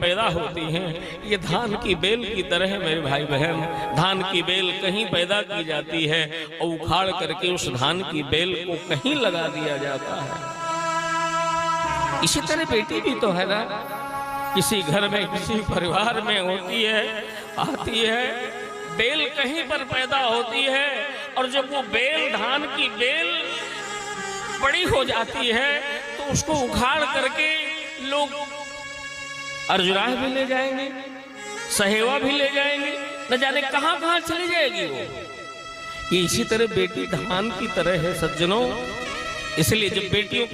पैदा होती हैं ये धान की बेल की तरह है मेरे भाई बहन। धान की बेल कहीं पैदा की जाती है और उखाड़ करके उस धान की बेल को कहीं लगा दिया जाता है। इसी तरह बेटी भी तो है ना, किसी घर में किसी परिवार में होती है, आती है, बेल कहीं पर पैदा होती है और जब वो बेल धान की बेल बड़ी हो जाती है तो उसको उखाड़ करके लोग अर्जुराह भी ले जाएंगे, सहेवा भी ले जाएंगे, न जाने कहां कहां चली जाएगी वो। ये इसी तरह बेटी धान की तरह है सज्जनों। इसलिए जब बेटियों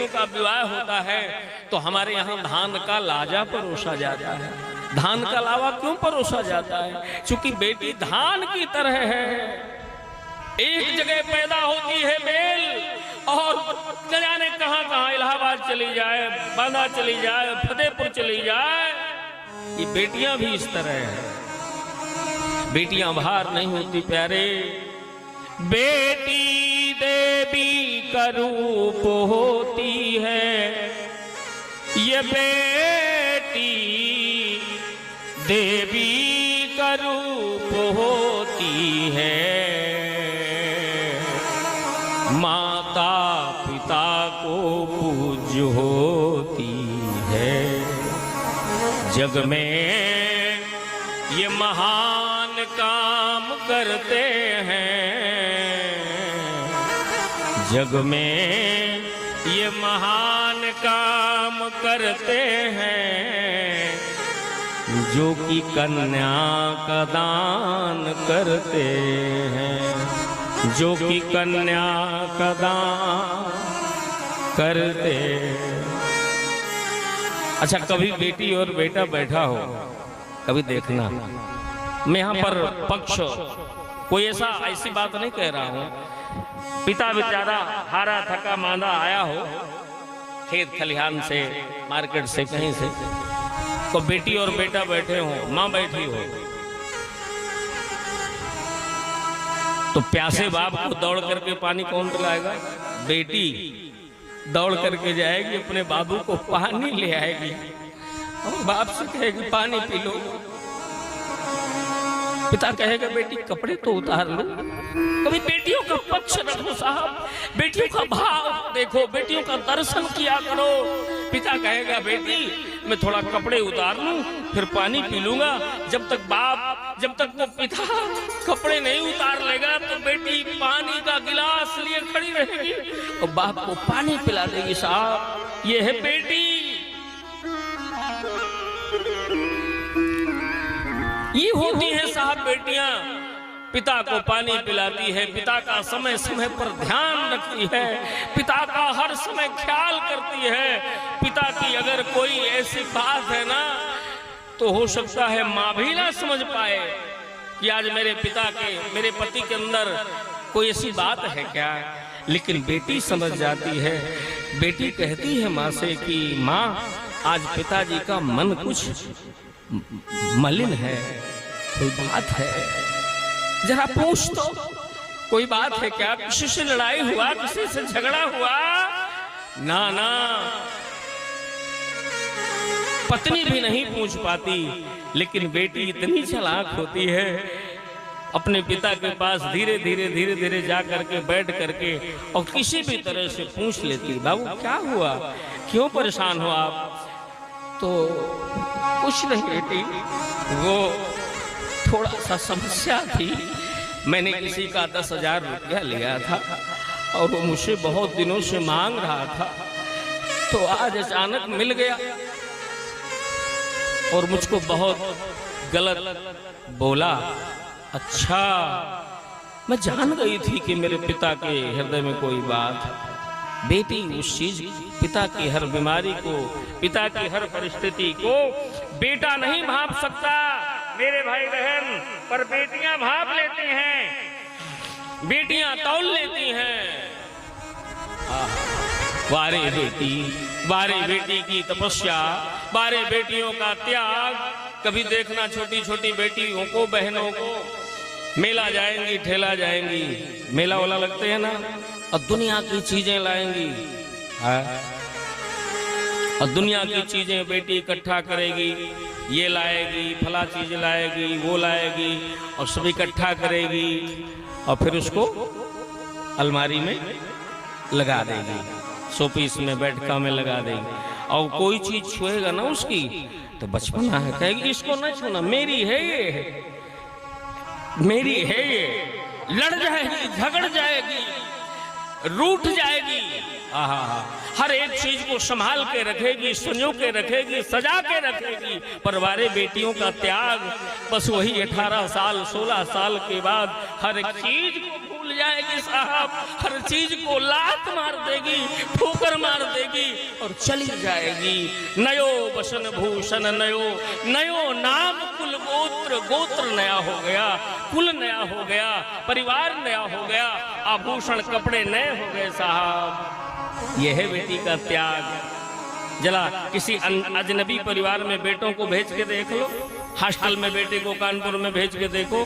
का विवाह होता है तो हमारे यहाँ धान का लाजा परोसा जाता है। धान का लावा क्यों परोसा जाता है? क्योंकि बेटी धान की तरह है। एक जगह पैदा होती है बेल और न जाने कहां कहां, इलाहाबाद चली जाए, बांदा चली जाए, फतेहपुर चली जाए। ये बेटियां भी इस तरह है। बेटियां बाहर नहीं होती प्यारे। बेटी देवी का रूप होती है, ये बेटी देवी का रूप होती है। माता पिता को पूज्य होती है। जग में ये महान काम करते हैं। जग में ये महान काम करते हैं जो कि कन्या का दान करते हैं, जो कि कन्या का दान करते। अच्छा, कभी बेटी और बेटा बैठा हो, कभी देखना। मैं यहाँ पर पक्ष कोई ऐसी बात नहीं कह रहा हूँ। पिता बेचारा हारा थका मांदा आया हो खेत खलिहान से, मार्केट से, कहीं से, तो बेटी और बेटा बैठे हो, माँ बैठी हो, तो प्यासे बाप को दौड़ करके पानी कौन पिलाएगा? बेटी दौड़ करके जाएगी, अपने बाबू को पानी ले आएगी और बाप से कहेगी पानी पी लो। पिता कहेगा बेटी कपड़े तो उतार लो। कभी बेटियों का पक्ष रखो साहब, बेटियों का भाव देखो, बेटियों का दर्शन किया करो। पिता कहेगा बेटी मैं थोड़ा कपड़े उतार लूं फिर पानी पी लूंगा। जब तक वो पिता कपड़े नहीं उतार लेगा तो बेटी पानी का गिलास लिए खड़ी रहेगी और बाप को पानी पिला देगी। साहब ये है बेटी। ये होती है साहब बेटियां। पिता को पानी पिलाती है, पिता का समय समय पर ध्यान रखती है, पिता का हर समय ख्याल करती है। पिता की अगर कोई ऐसी बात है ना तो हो सकता है माँ भी ना समझ पाए कि आज मेरे पति के अंदर कोई ऐसी बात है क्या, लेकिन बेटी समझ जाती है। बेटी कहती है माँ से कि माँ आज पिताजी का मन कुछ मलिन है, कोई बात है, जरा पूछ तो, कोई बात है क्या? किसी से लड़ाई हुआ, किसी से झगड़ा हुआ? ना ना, पत्नी भी नहीं पूछ पाती, लेकिन बेटी इतनी चालाक होती है, अपने पिता के पास धीरे धीरे जा करके बैठ करके और किसी भी तरह से पूछ लेती, बाबू क्या हुआ, क्यों परेशान हो आप? तो कुछ नहीं बेटी, वो थोड़ा सा समस्या थी, मैंने किसी का 10,000 रुपया लिया था और वो मुझसे बहुत दिनों से मांग रहा था, तो आज अचानक मिल गया और मुझको बहुत गलत बोला। अच्छा, मैं जान गई थी कि मेरे पिता के हृदय में कोई बात। बेटी उस चीज, पिता की हर बीमारी को, पिता की हर परिस्थिति को बेटा नहीं भाप सकता मेरे भाई बहन, पर बेटियां भाप लेती हैं, बेटियां तौल लेती हैं। वारे बेटी, वारे बेटी की तपस्या, वारे बेटियों का त्याग। कभी देखना छोटी छोटी बेटियों को, बहनों को, मेला जाएंगी, ठेला जाएंगी, मेला वाला लगते हैं ना, और दुनिया की चीजें लाएंगी, और दुनिया की चीजें बेटी इकट्ठा करेगी, ये लाएगी, फला चीज लाएगी, वो लाएगी और सब इकट्ठा करेगी और फिर उसको अलमारी में लगा देगी, शोपीस में, बैठका में लगा देगी। और कोई चीज छुएगा ना उसकी तो बचपना है, कहेगी इसको न छूना, मेरी है ये, मेरी है ये। लड़ जाएगी, झगड़ जाएगी, रूठ जाएगी। आहा, हर एक चीज को संभाल के रखेगी, संजो के रखेगी, सजा के रखेगी। परवारे बेटियों का त्याग, बस वही 18 साल 16 साल के बाद हर एक चीज को भूल जाएगी साहब, हर चीज को लात मार देगी, ठोकर मार देगी और चली जाएगी। नयो बसन भूषण नयो, नयो नाम कुल गोत्र, गोत्र नया हो गया, कुल नया हो गया, परिवार नया हो गया, आभूषण कपड़े नए हो गए साहब। यह है बेटी का त्याग। जला किसी अजनबी परिवार में बेटों को भेज के देख लो, हॉस्टल में बेटे को कानपुर में भेज के देखो,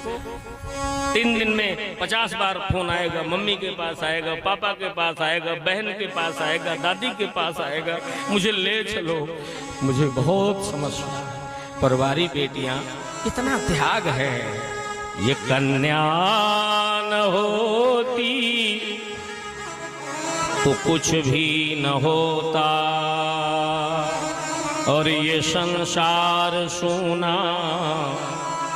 3 दिन में 50 बार फोन आएगा, मम्मी के पास आएगा, पापा के पास आएगा, बहन के पास आएगा, दादी के पास आएगा, मुझे ले चलो। मुझे बहुत समस्या, परवारी बेटियां कितना त्याग है। ये कन्या न होती तो कुछ भी न होता और ये संसार सोना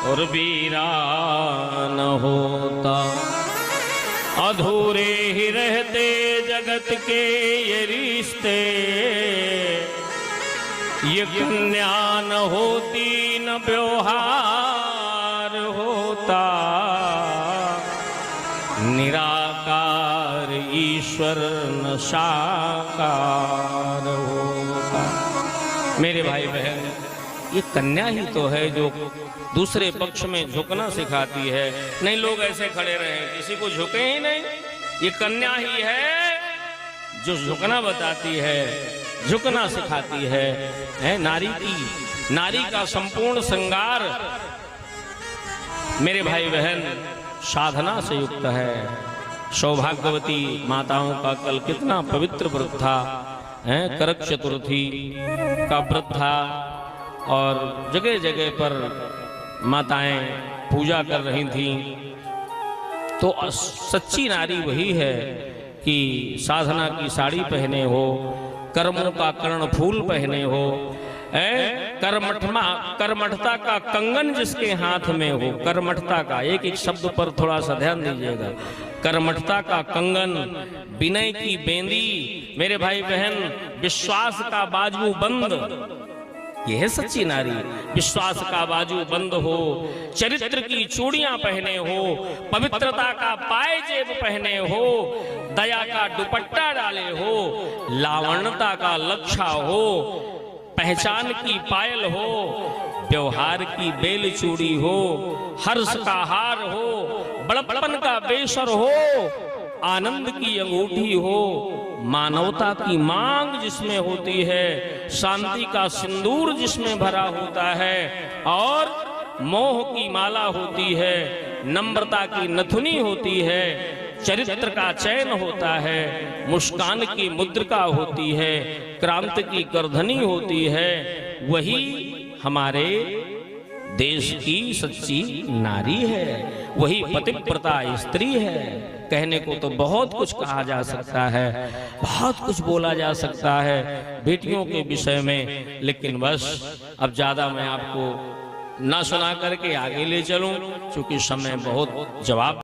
और वीरान होता। अधूरे ही रहते जगत के ये रिश्ते, ये कन्या न होती न व्यवहार होता। निराकार ईश्वर न साकार होता। मेरे भाई बहन, ये कन्या ही तो है जो दूसरे पक्ष में झुकना सिखाती है। नहीं लोग ऐसे खड़े रहे, किसी को झुके ही नहीं। ये कन्या ही है जो झुकना बताती है, झुकना सिखाती है नारी की, नारी का संपूर्ण श्रृंगार मेरे भाई बहन साधना से युक्त है। सौभाग्यवती माताओं का कल कितना पवित्र व्रत था, करक चतुर्थी का व्रत था और जगह जगह पर माताएं पूजा कर रही थीं। तो सच्ची नारी वही है कि साधना की साड़ी पहने हो, कर्मों का कर्ण फूल पहने हो, कर्मठता का कंगन जिसके हाथ में हो। कर्मठता का एक एक शब्द पर थोड़ा सा ध्यान दीजिएगा। कर्मठता का कंगन, विनय की बेंदी, मेरे भाई बहन विश्वास का बाजू बंद, यह है सच्ची नारी। विश्वास का बाजू बंद हो, चरित्र की चूड़ियां पहने हो, पवित्रता का पायजेब पहने हो, दया का दुपट्टा डाले हो, लावण्यता का लच्छा हो, पहचान की पायल हो, व्यवहार की बेल चूड़ी हो, हर्ष का हार हो, बड़प्पन का बेसर हो, आनंद की अंगूठी हो, मानवता की मांग जिसमें होती है, शांति का सिंदूर जिसमें भरा होता है और मोह की माला होती है, नम्रता की नथुनी होती है, चरित्र का चयन होता है, मुस्कान की मुद्रिका होती है, क्रांति की करधनी होती है, वही हमारे देश की सच्ची नारी है, वही पतिव्रता स्त्री है। कहने को तो बहुत कुछ कहा जा सकता है, बहुत कुछ बोला जा सकता है बेटियों के विषय में, लेकिन बस अब ज्यादा मैं आपको ना सुना करके आगे ले चलूं, क्योंकि समय बहुत जवाब